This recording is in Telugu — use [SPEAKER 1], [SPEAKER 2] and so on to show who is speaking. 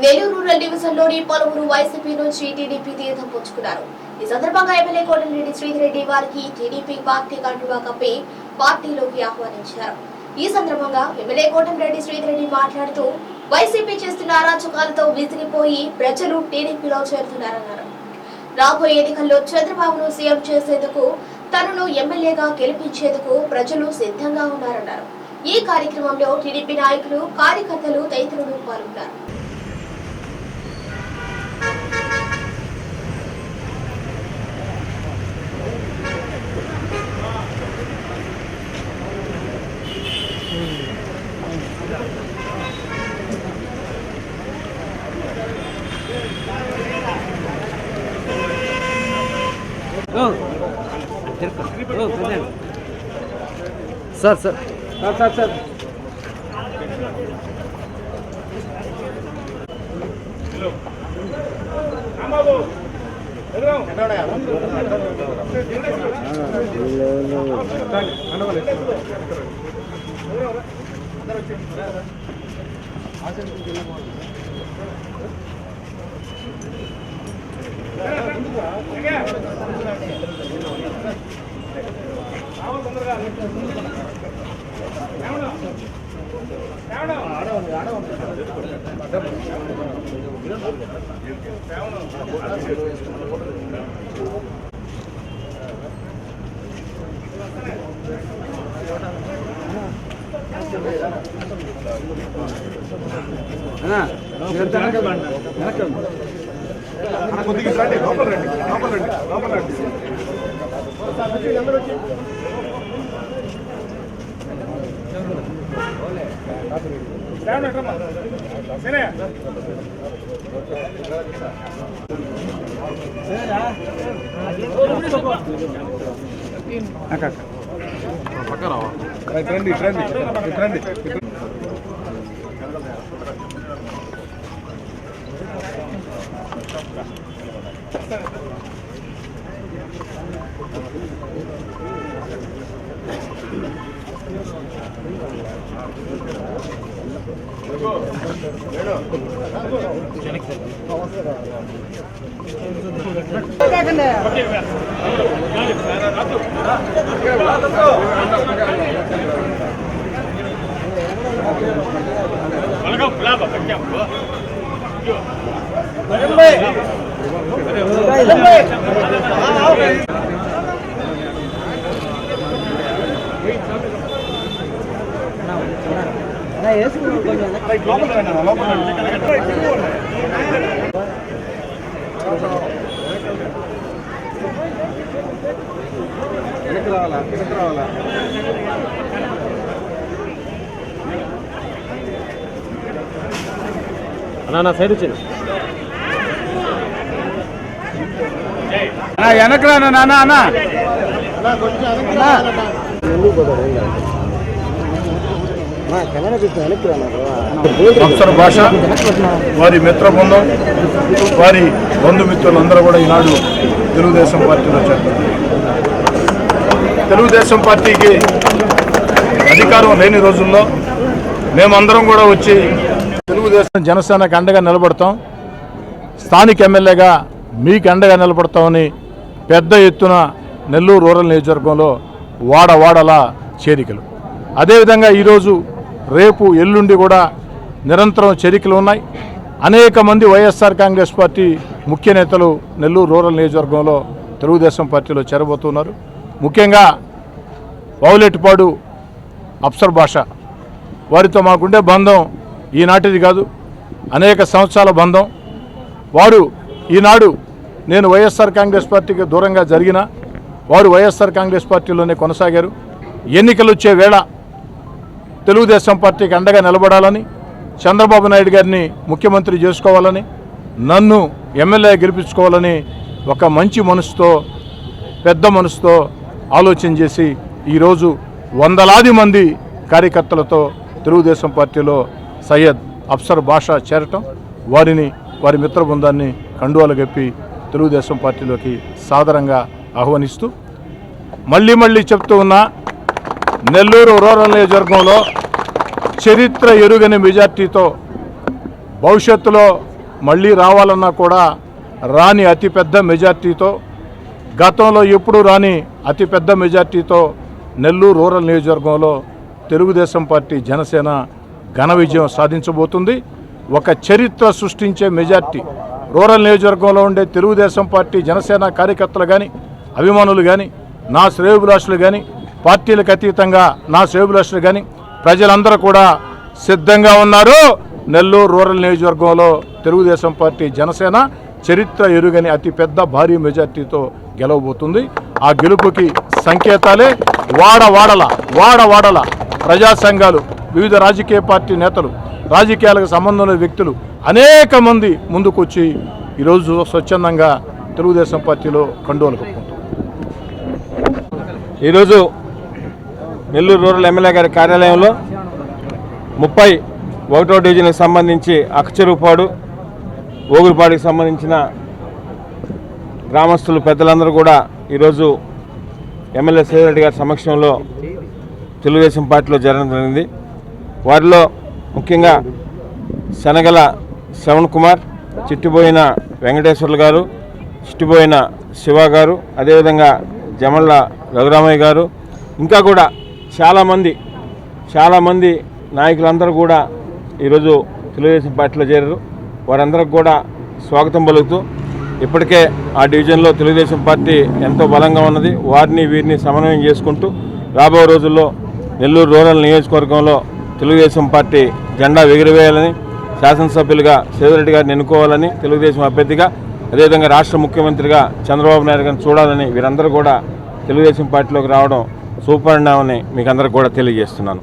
[SPEAKER 1] నెల్లూరు రూరల్ డివిజన్లోని పలువురు వైసీపీ నుంచి టీడీపీ తీర్థం పుచ్చుకున్నారు. ఈ సందర్భంగా ఎమ్మెల్యే కోటమిరెడ్డి శ్రీధర్ రెడ్డి వారికి టీడీపీ పార్టీ కండువా కప్పి పార్టీలోకి ఆహ్వానించారు. ఈ సందర్భంగా ఎమ్మెల్యే కోటమిరెడ్డి శ్రీధర్ రెడ్డి మాట్లాడుతూ వైసీపీ చేస్తున్న అరాచకాలతో విసిగిపోయి ప్రజలు టీడీపీలో చేరుతున్నారన్నారు. రాబోయే ఎన్నికల్లో చంద్రబాబును సీఎం చేసేందుకు తనను ఎమ్మెల్యేగా గెలిపించేందుకు ప్రజలు సిద్ధంగా ఉన్నారన్నారు. ఈ కార్యక్రమంలో టీడీపీ నాయకులు, కార్యకర్తలు తదితరులు పాల్గొన్నారు.
[SPEAKER 2] Sir sir sir sir sir
[SPEAKER 3] నా సైడ్ వచ్చింది
[SPEAKER 2] వెనకరా నాన్న అన్న
[SPEAKER 4] అప్సర్ భాష వారి మిత్ర బృందం, వారి బంధుమిత్రులందరూ కూడా ఈనాడు తెలుగుదేశం పార్టీలో చేస్తారు. తెలుగుదేశం పార్టీకి అధికారం లేని రోజుల్లో మేమందరం కూడా వచ్చి తెలుగుదేశం జనసేనకు అండగా నిలబడతాం, స్థానిక ఎమ్మెల్యేగా మీకు అండగా నిలబడతామని పెద్ద ఎత్తున నెల్లూరు రూరల్ నియోజకవర్గంలో వాడవాడలా చేరికలు. అదేవిధంగా ఈరోజు రేపు ఎల్లుండి కూడా నిరంతరం చేరికలు ఉన్నాయి. అనేక మంది వైఎస్ఆర్ కాంగ్రెస్ పార్టీ ముఖ్య నేతలు నెల్లూరు రూరల్ నియోజకవర్గంలో తెలుగుదేశం పార్టీలో చేరబోతున్నారు. ముఖ్యంగా వౌలెట్పాడు అప్సర్ భాష, వారితో మాకుండే బంధం ఈనాటిది కాదు, అనేక సంవత్సరాల బంధం. వారు ఈనాడు నేను వైఎస్ఆర్ కాంగ్రెస్ పార్టీకి దూరంగా జరిగిన వారు వైఎస్ఆర్ కాంగ్రెస్ పార్టీలోనే కొనసాగారు. ఎన్నికలు వచ్చే వేళ తెలుగుదేశం పార్టీకి అండగా నిలబడాలని, చంద్రబాబు నాయుడు గారిని ముఖ్యమంత్రి చేసుకోవాలని, నన్ను ఎమ్మెల్యే గెలిపించుకోవాలని ఒక మంచి మనసుతో, పెద్ద మనసుతో ఆలోచన చేసి ఈరోజు వందలాది మంది కార్యకర్తలతో తెలుగుదేశం పార్టీలో సయ్యద్ అప్సర్ భాష చేరటం, వారి మిత్ర బృందాన్ని కండువాలు గప్పి తెలుగుదేశం పార్టీలోకి సాదరంగా ఆహ్వానిస్తూ మళ్ళీ చెప్తూ ఉన్నా, నెల్లూరు రూరల్ నియోజకవర్గంలో చరిత్ర ఎరుగని మెజార్టీతో భవిష్యత్తులో మళ్ళీ రావాలన్నా కూడా రాని అతిపెద్ద మెజార్టీతో, గతంలో ఎప్పుడూ రాని అతిపెద్ద మెజార్టీతో నెల్లూరు రూరల్ నియోజకవర్గంలో తెలుగుదేశం పార్టీ జనసేన ఘన విజయం సాధించబోతుంది. ఒక చరిత్ర సృష్టించే మెజార్టీ రూరల్ నియోజకవర్గంలో ఉండే తెలుగుదేశం పార్టీ జనసేన కార్యకర్తలు కానీ, అభిమానులు కానీ, నా శ్రేయోభిలాషులు కానీ, పార్టీలకు అతీతంగా నా శ్రేయోభిలాషులు కానీ ప్రజలందరూ కూడా సిద్ధంగా ఉన్నారు. నెల్లూరు రూరల్ నియోజకవర్గంలో తెలుగుదేశం పార్టీ జనసేన చరిత్ర ఎరుగని అతిపెద్ద భారీ మెజార్టీతో గెలవబోతుంది. ఆ గెలుపుకి సంకేతాలే వాడవాడల ప్రజా సంఘాలు, వివిధ రాజకీయ పార్టీ నేతలు, రాజకీయాలకు సంబంధం లేని వ్యక్తులు అనేక మంది ముందుకొచ్చి ఈరోజు స్వచ్ఛందంగా తెలుగుదేశం పార్టీలో కండువాలు కప్పుకుంటారు.
[SPEAKER 3] ఈరోజు నెల్లూరు రూరల్ ఎమ్మెల్యే గారి కార్యాలయంలో 31వ డివిజన్కి సంబంధించి అక్కచెరువుపాడు, ఓగురుపాడుకి సంబంధించిన గ్రామస్తులు పెద్దలందరూ కూడా ఈరోజు ఎమ్మెల్యే సేదరెడ్డి గారి సమక్షంలో తెలుగుదేశం పార్టీలో జరగడం జరిగింది. వారిలో ముఖ్యంగా శనగల శ్రవణ్ కుమార్, చిట్టిపోయిన వెంకటేశ్వర్లు గారు, చిట్టిపోయిన శివ గారు, అదేవిధంగా జమళ్ళ రఘురామయ్య గారు, ఇంకా కూడా చాలామంది నాయకులందరూ కూడా ఈరోజు తెలుగుదేశం పార్టీలో చేరారు. వారందరికి కూడా స్వాగతం పలుకుతూ ఇప్పటికే ఆ డివిజన్లో తెలుగుదేశం పార్టీ ఎంతో బలంగా ఉన్నది. వారిని వీరిని సమన్వయం చేసుకుంటూ రాబో రోజుల్లో నెల్లూరు రూరల్ నియోజకవర్గంలో తెలుగుదేశం పార్టీ జెండా ఎగురవేయాలని, శాసనసభ్యులుగా సేదరెడ్డి గారిని ఎన్నుకోవాలని, తెలుగుదేశం అభ్యర్థిగా, అదేవిధంగా రాష్ట్ర ముఖ్యమంత్రిగా చంద్రబాబు నాయుడు గారిని చూడాలని వీరందరూ కూడా తెలుగుదేశం పార్టీలోకి రావడం శుభపరిణామని మీకు అందరికీ కూడా తెలియజేస్తున్నాను.